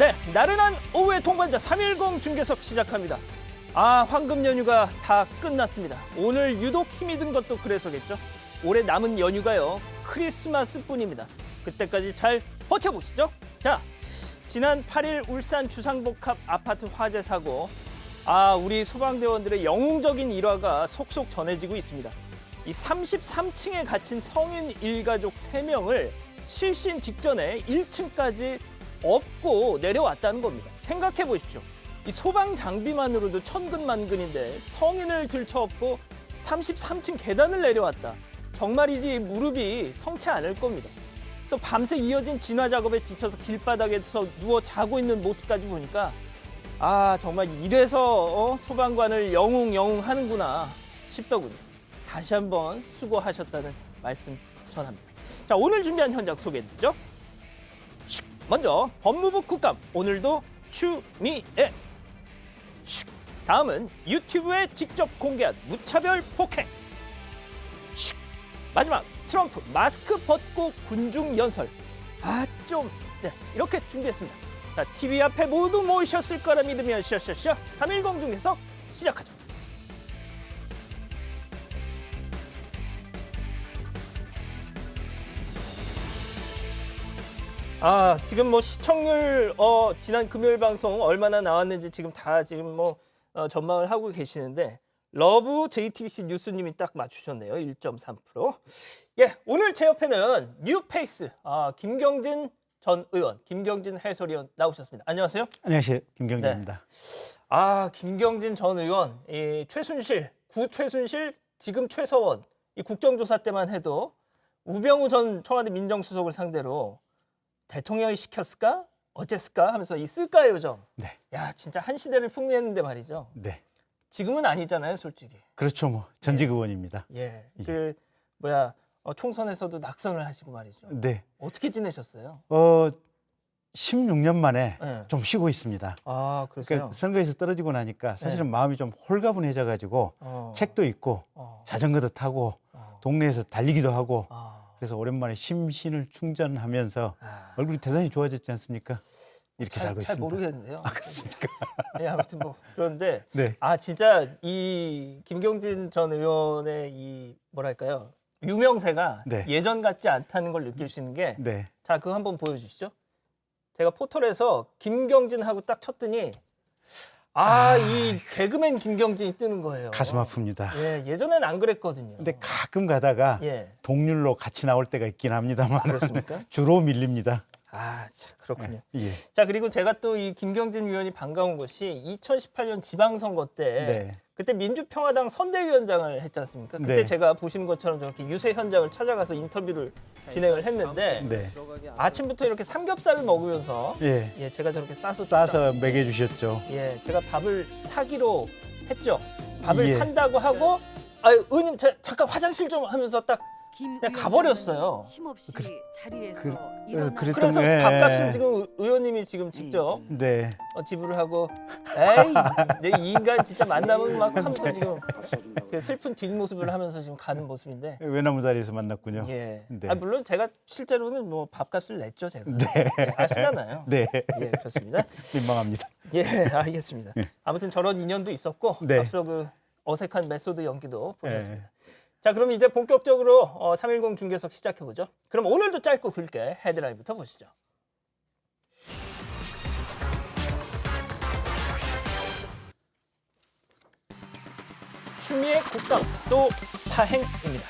네, 나른한 오후의 동반자 310 중계석 시작합니다. 아, 황금 연휴가 다 끝났습니다. 오늘 유독 힘이 든 것도 그래서겠죠. 올해 남은 연휴가요, 크리스마스뿐입니다. 그때까지 잘 버텨보시죠. 자, 지난 8일 울산 주상복합 아파트 화재 사고, 우리 소방대원들의 영웅적인 일화가 속속 전해지고 있습니다. 이 33층에 갇힌 성인 일가족 3명을 실신 직전에 1층까지 업고 내려왔다는 겁니다. 생각해 보십시오. 이 소방 장비만으로도 천근만근인데 성인을 들쳐업고 33층 계단을 내려왔다. 정말이지 무릎이 성치 않을 겁니다. 또 밤새 이어진 진화 작업에 지쳐서 길바닥에서 누워 자고 있는 모습까지 보니까 정말 이래서 소방관을 영웅 하는구나 싶더군요. 다시 한번 수고하셨다는 말씀 전합니다. 자, 오늘 준비한 현장 소개해드리죠. 먼저 법무부 국감, 오늘도 추미애. 다음은 유튜브에 직접 공개한 무차별 폭행. 마지막 트럼프 마스크 벗고 군중 연설. 네, 이렇게 준비했습니다. 자, TV 앞에 모두 모이셨을 거라 믿으면 310 중에서 시작하죠. 지금 뭐 시청률 지난 금요일 방송 얼마나 나왔는지 지금 다 전망을 하고 계시는데, 러브 JTBC 뉴스님이 딱 맞추셨네요. 1.3%. 예, 오늘 제 옆에는 뉴페이스 김경진 전 의원, 김경진 해설위원 나오셨습니다. 안녕하세요. 안녕하세요. 김경진입니다. 네. 김경진 전 의원, 이 최순실, 구 최순실, 지금 최서원, 이 국정조사 때만 해도 우병우 전 청와대 민정수석을 상대로 대통령이 시켰을까? 어쨌을까? 하면서 이 쓸까 요정. 네. 야, 진짜 한 시대를 풍미했는데 말이죠. 네. 지금은 아니잖아요, 솔직히. 그렇죠, 뭐 전직 의원입니다. 예. 총선에서도 낙선을 하시고 말이죠. 네. 어떻게 지내셨어요? 16년 만에 네. 좀 쉬고 있습니다. 그러세요? 그러니까 선거에서 떨어지고 나니까 사실은 네. 마음이 좀 홀가분해져가지고 책도 읽고 자전거도 타고 동네에서 달리기도 하고 그래서 오랜만에 심신을 충전하면서 얼굴이 대단히 좋아졌지 않습니까? 이렇게 살고 잘 있습니다. 모르겠는데요. 그렇습니까? 네, 아무튼 그런데 네. 진짜 이 김경진 전 의원의 이 뭐랄까요, 유명세가 네. 예전 같지 않다는 걸 느낄 수 있는 게, 네. 자, 그거 한번 보여주시죠. 제가 포털에서 김경진하고 딱 쳤더니 이 개그맨 김경진이 뜨는 거예요. 가슴 아픕니다. 예, 예전엔 안 그랬거든요. 근데 가끔 가다가 예. 동률로 같이 나올 때가 있긴 합니다만 그렇습니까? 주로 밀립니다. 참 그렇군요. 예. 자, 그리고 제가 또 이 김경진 의원이 반가운 것이 2018년 지방선거 때 네. 그때 민주평화당 선대위원장을 했지 않습니까? 그때 네. 제가 보시는 것처럼 저렇게 유세 현장을 찾아가서 인터뷰를 진행을 했는데 네. 아침부터 이렇게 삼겹살을 먹으면서 예. 제가 저렇게 싸서 먹여주셨죠. 제가 밥을 사기로 했죠. 밥을 예. 산다고 하고 의원님 잠깐 화장실 좀 하면서 딱 그냥 가버렸어요. 힘없이 자리에서 그랬던 그래서 예. 밥값은 지금 의원님이 지금 직접 네. 지불을 하고, 내 이 인간 진짜 만나면 막 하면서 지금 슬픈 뒷모습을 하면서 지금 가는 모습인데. 외나무 다리에서 만났군요. 예. 네. 물론 제가 실제로는 뭐 밥값을 냈죠, 제가. 네. 아시잖아요. 네. 예, 그렇습니다. 민망합니다. 예, 알겠습니다. 아무튼 저런 인연도 있었고, 네. 앞서 그 어색한 메소드 연기도 보셨습니다. 예. 자, 그럼 이제 본격적으로 310 중계석 시작해보죠. 그럼 오늘도 짧고 굵게 헤드라인부터 보시죠. 추미애 국감 또 파행입니다.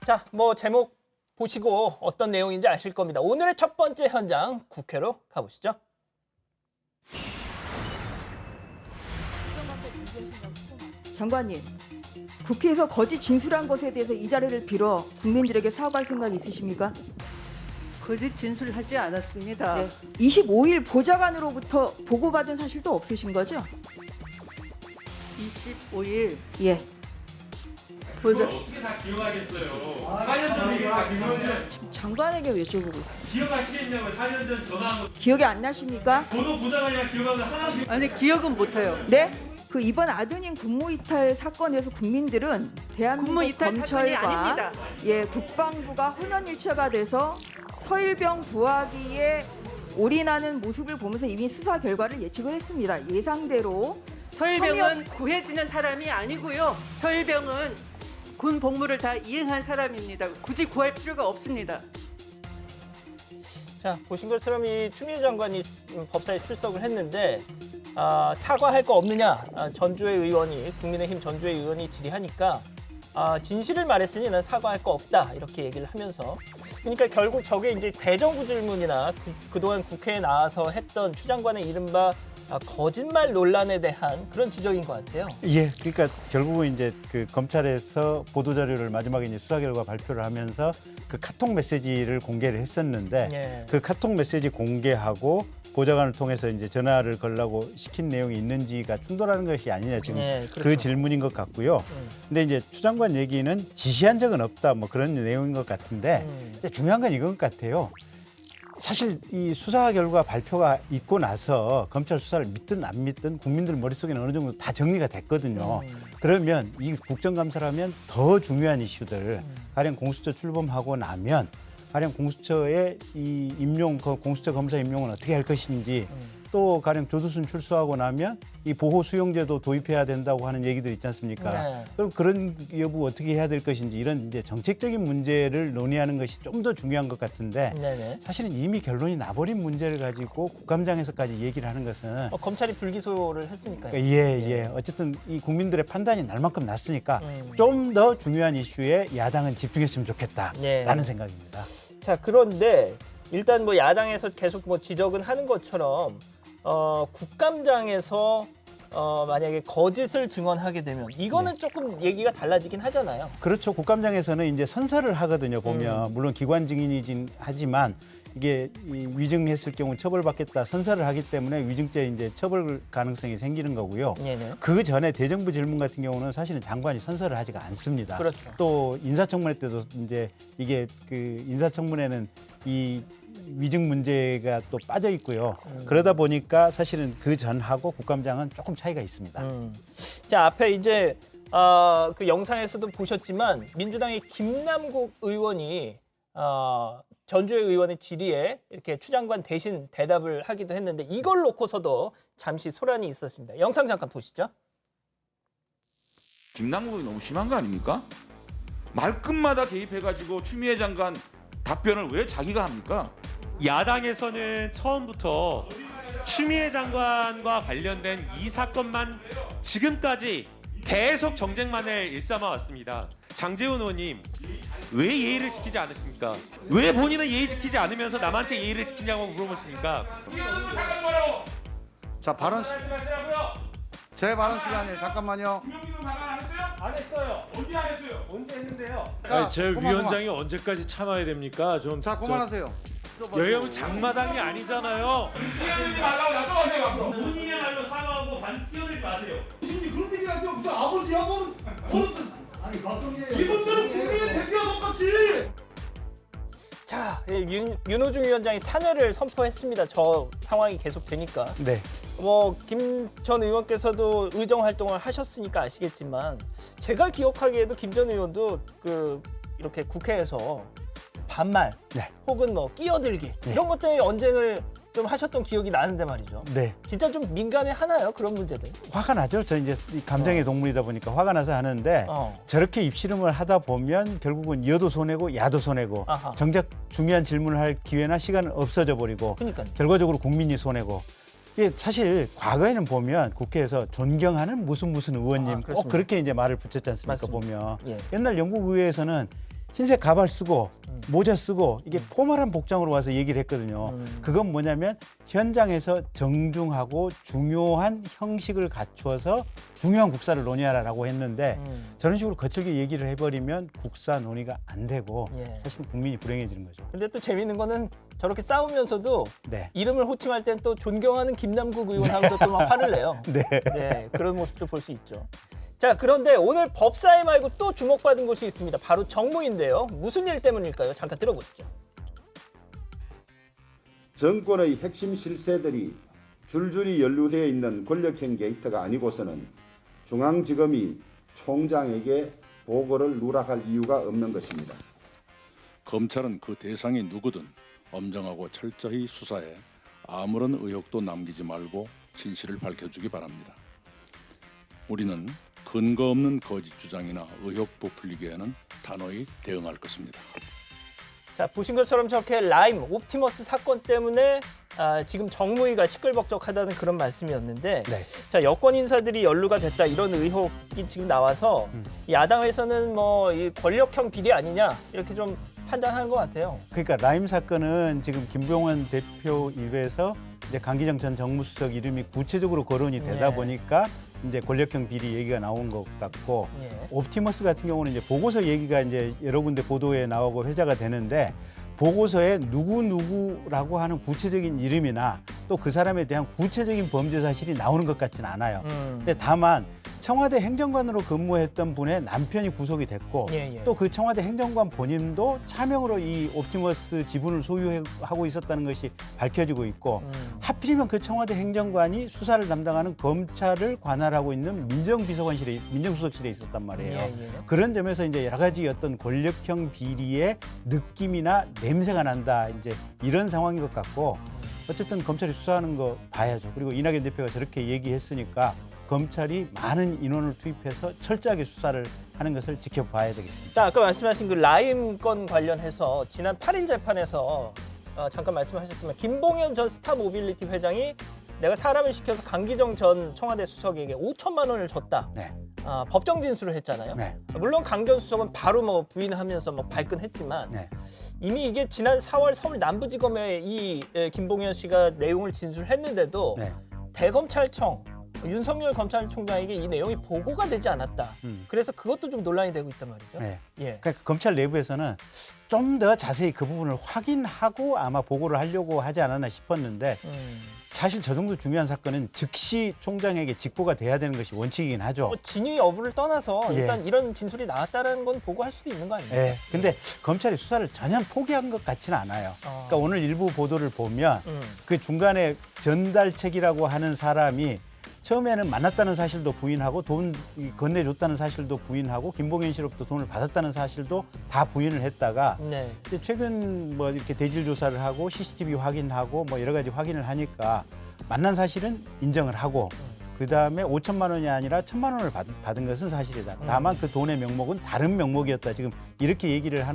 자, 제목 보시고 어떤 내용인지 아실 겁니다. 오늘의 첫 번째 현장 국회로 가보시죠. 장관님, 국회에서 거짓 진술한 것에 대해서 이 자리를 빌어 국민들에게 사과할 생각 있으십니까? 거짓 진술하지 않았습니다. 네. 25일 보좌관으로부터 보고받은 사실도 없으신 거죠? 25일 예. 보좌 어떻게 다 기억하겠어요? 4년 전에 다 기억하면 장관에게 여쭤보고 있어요. 기억하시겠냐고요. 4년 전 전화한 거. 기억이 안 나십니까? 저도 보좌관이랑 기억하는 거 하나도 아니 기억은 못해요. 네? 그 이번 아드님 군무 이탈 사건에서 국민들은 대한민국 군무 이탈 사건이 검찰과 아닙니다. 국방부가 혼연일체가 돼서 서일병 부하기에 올인하는 모습을 보면서 이미 수사 결과를 예측을 했습니다. 예상대로 서일병은 구해지는 사람이 아니고요. 서일병은 군 복무를 다 이행한 사람입니다. 굳이 구할 필요가 없습니다. 자, 보신 것처럼 이 추미애 장관이 법사에 출석을 했는데 사과할 거 없느냐? 전주의 의원이 국민의힘 전주의 의원이 질의하니까 진실을 말했으니 난 사과할 거 없다 이렇게 얘기를 하면서 그러니까 결국 저게 이제 대정부 질문이나 그동안 국회에 나와서 했던 추 장관의 이른바 거짓말 논란에 대한 그런 지적인 것 같아요. 예, 그러니까 결국은 이제 그 검찰에서 보도 자료를 마지막에 이제 수사 결과 발표를 하면서 그 카톡 메시지를 공개를 했었는데 예. 그 카톡 메시지 공개하고 보좌관을 통해서 이제 전화를 걸라고 시킨 내용이 있는지가 충돌하는 것이 아니냐 지금 예, 그렇죠. 그 질문인 것 같고요. 근데 이제 추 장관 얘기는 지시한 적은 없다 뭐 그런 내용인 것 같은데 근데 중요한 건 이건 것 같아요. 사실 이 수사 결과 발표가 있고 나서 검찰 수사를 믿든 안 믿든 국민들 머릿속에는 어느 정도 다 정리가 됐거든요. 그러면 이 국정감사라면 더 중요한 이슈들 가령 공수처 출범하고 나면 가령 공수처의 이 임용 공수처 검사 임용은 어떻게 할 것인지 또 가령 조두순 출소하고 나면 이 보호 수용제도 도입해야 된다고 하는 얘기들 있지 않습니까? 네. 그럼 그런 여부 어떻게 해야 될 것인지 이런 이제 정책적인 문제를 논의하는 것이 좀 더 중요한 것 같은데 네네. 사실은 이미 결론이 나버린 문제를 가지고 국감장에서까지 얘기를 하는 것은 검찰이 불기소를 했으니까요. 예. 어쨌든 이 국민들의 판단이 날 만큼 났으니까 좀 더 중요한 이슈에 야당은 집중했으면 좋겠다라는 예. 생각입니다. 자, 그런데 일단 뭐 야당에서 계속 뭐 지적은 하는 것처럼 국감장에서 만약에 거짓을 증언하게 되면 이거는 조금 얘기가 달라지긴 하잖아요. 그렇죠. 국감장에서는 이제 선서를 하거든요. 보면 물론 기관 증인이긴 하지만 이게 위증했을 경우 처벌받겠다 선서를 하기 때문에 위증죄 이제 처벌 가능성이 생기는 거고요. 네네. 그 전에 대정부 질문 같은 경우는 사실은 장관이 선서를 하지가 않습니다. 그렇죠. 또 인사청문회 때도 이제 이게 그 인사청문회는 이 위증 문제가 또 빠져 있고요. 그러다 보니까 사실은 그 전하고 국감장은 조금 차이가 있습니다. 자, 앞에 이제 그 영상에서도 보셨지만 민주당의 김남국 의원이 전주의 의원의 질의에 이렇게 추 장관 대신 대답을 하기도 했는데 이걸 놓고서도 잠시 소란이 있었습니다. 영상 잠깐 보시죠. 김남국이 너무 심한 거 아닙니까? 말끝마다 개입해가지고 추미애 장관 답변을 왜 자기가 합니까? 야당에서는 처음부터 추미애 장관과 관련된 이 사건만 지금까지 계속 정쟁만을 일삼아 왔습니다. 장제훈 의원님, 왜 예의를 지키지 않으십니까? 왜 본인은 예의 지키지 않으면서 남한테 예의를 지키냐고 물어보십니까? 자, 제 발언 시간이에요. 잠깐만요. 안 했어요. 언제 안 했어요? 언제 했는데요? 자, 제 위원장이 언제까지 참아야 됩니까? 좀 자, 그만하세요. 여기는 장마당이 아니잖아요. 본인의 말로 사과하고 반 끼어들지 마세요. 그런 얘기 하죠. 무슨 아버지하고 이분들은 국민의 대표와 똑같이. 자, 윤호중 위원장이 사퇴를 선포했습니다. 저 상황이 계속 되니까. 네. 뭐 김 전 의원께서도 의정 활동을 하셨으니까 아시겠지만 제가 기억하기에도 김 전 의원도 그 이렇게 국회에서 반말 네. 혹은 뭐 끼어들기 이런 것 때문에 언쟁을 좀 하셨던 기억이 나는데 말이죠. 네. 진짜 좀 민감해 하나요? 그런 문제들? 화가 나죠. 저 이제 이 감정의 동물이다 보니까 화가 나서 하는데 저렇게 입씨름을 하다 보면 결국은 여도 손해고 야도 손해고 아하. 정작 중요한 질문을 할 기회나 시간은 없어져 버리고 그러니까요. 결과적으로 국민이 손해고 이게 사실 과거에는 보면 국회에서 존경하는 무슨 의원님 꼭 그렇습니다. 그렇게 이제 말을 붙였지 않습니까? 맞습니다. 보면 예. 옛날 영국 의회에서는 흰색 가발 쓰고 모자 쓰고 이게 포멀한 복장으로 와서 얘기를 했거든요. 그건 뭐냐면 현장에서 정중하고 중요한 형식을 갖추어서 중요한 국사를 논의하라고 했는데 저런 식으로 거칠게 얘기를 해버리면 국사 논의가 안 되고 예. 사실 국민이 불행해지는 거죠. 근데 또 재밌는 거는 저렇게 싸우면서도 네. 이름을 호칭할 땐 또 존경하는 김남국 의원 하면서 또 막 화를 내요. 네. 네, 그런 모습도 볼 수 있죠. 자, 그런데 오늘 법사위 말고 또 주목받은 곳이 있습니다. 바로 정무인데요. 무슨 일 때문일까요? 잠깐 들어보시죠. 정권의 핵심 실세들이 줄줄이 연루되어 있는 권력형 게이트가 아니고서는 중앙지검이 총장에게 보고를 누락할 이유가 없는 것입니다. 검찰은 그 대상이 누구든 엄정하고 철저히 수사해 아무런 의혹도 남기지 말고 진실을 밝혀주기 바랍니다. 우리는 근거 없는 거짓 주장이나 의혹 부풀리기에는 단호히 대응할 것입니다. 자, 보신 것처럼 저렇게 라임, 옵티머스 사건 때문에 지금 정무위가 시끌벅적하다는 그런 말씀이었는데 네. 자, 여권 인사들이 연루가 됐다 이런 의혹이 지금 나와서 야당에서는 뭐 이 권력형 비리 아니냐 이렇게 좀 판단하는 것 같아요. 그러니까 라임 사건은 지금 김병원 대표 입에서 이제 강기정 전 정무수석 이름이 구체적으로 거론이 되다 네. 보니까 이제 권력형 비리 얘기가 나온 것 같고 예. 옵티머스 같은 경우는 이제 보고서 얘기가 이제 여러 군데 보도에 나오고 회자가 되는데 보고서에 누구라고 하는 구체적인 이름이나 또 그 사람에 대한 구체적인 범죄 사실이 나오는 것 같지는 않아요. 근데 다만 청와대 행정관으로 근무했던 분의 남편이 구속이 됐고 예, 예. 또 그 청와대 행정관 본인도 차명으로 이 옵티머스 지분을 소유하고 있었다는 것이 밝혀지고 있고 하필이면 그 청와대 행정관이 수사를 담당하는 검찰을 관할하고 있는 민정수석실에 있었단 말이에요. 예, 예. 그런 점에서 이제 여러 가지 어떤 권력형 비리의 느낌이나 냄새가 난다. 이제 이런 상황인 것 같고 어쨌든 검찰이 수사하는 거 봐야죠. 그리고 이낙연 대표가 저렇게 얘기했으니까 검찰이 많은 인원을 투입해서 철저하게 수사를 하는 것을 지켜봐야 되겠습니다. 자, 아까 말씀하신 그 라임 건 관련해서 지난 8일 재판에서 잠깐 말씀하셨지만 김봉현 전 스타모빌리티 회장이 내가 사람을 시켜서 강기정 전 청와대 수석에게 5천만 원을 줬다. 네. 법정 진술을 했잖아요. 네. 물론 강 전 수석은 바로 뭐 부인하면서 뭐 발끈했지만 네. 이미 이게 지난 4월 서울 남부지검에 이 김봉현 씨가 내용을 진술했는데도 네. 대검찰청 윤석열 검찰총장에게 이 내용이 보고가 되지 않았다. 그래서 그것도 좀 논란이 되고 있단 말이죠. 네. 예. 그러니까 검찰 내부에서는 좀 더 자세히 그 부분을 확인하고 아마 보고를 하려고 하지 않았나 싶었는데 사실 저 정도 중요한 사건은 즉시 총장에게 직보가 돼야 되는 것이 원칙이긴 하죠. 뭐 진위 여부를 떠나서 예. 일단 이런 진술이 나왔다는 건 보고할 수도 있는 거 아닙니까? 예. 근데 검찰이 수사를 전혀 포기한 것 같지는 않아요. 그러니까 오늘 일부 보도를 보면 그 중간에 전달책이라고 하는 사람이 처음에는 만났다는 사실도 부인하고 돈 건네줬다는 사실도 부인하고 김봉현 씨로부터 돈을 받았다는 사실도 다 부인을 했다가 네. 이제 최근 뭐 이렇게 대질 조사를 하고 CCTV 확인하고 뭐 여러 가지 확인을 하니까 만난 사실은 인정을 하고 그 다음에 5천만 원이 아니라 1,000만 원을 받은 것은 사실이다. 다만 그 돈의 명목은 다른 명목이었다. 지금 이렇게 얘기를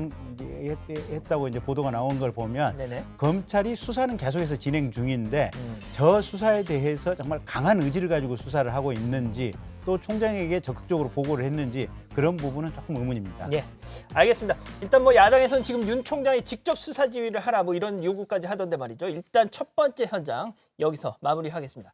했다고 이제 보도가 나온 걸 보면 네네. 검찰이 수사는 계속해서 진행 중인데 저 수사에 대해서 정말 강한 의지를 가지고 수사를 하고 있는지 또 총장에게 적극적으로 보고를 했는지 그런 부분은 조금 의문입니다. 예, 알겠습니다. 일단 뭐 야당에서는 지금 윤 총장이 직접 수사 지휘를 하라 뭐 이런 요구까지 하던데 말이죠. 일단 첫 번째 현장 여기서 마무리하겠습니다.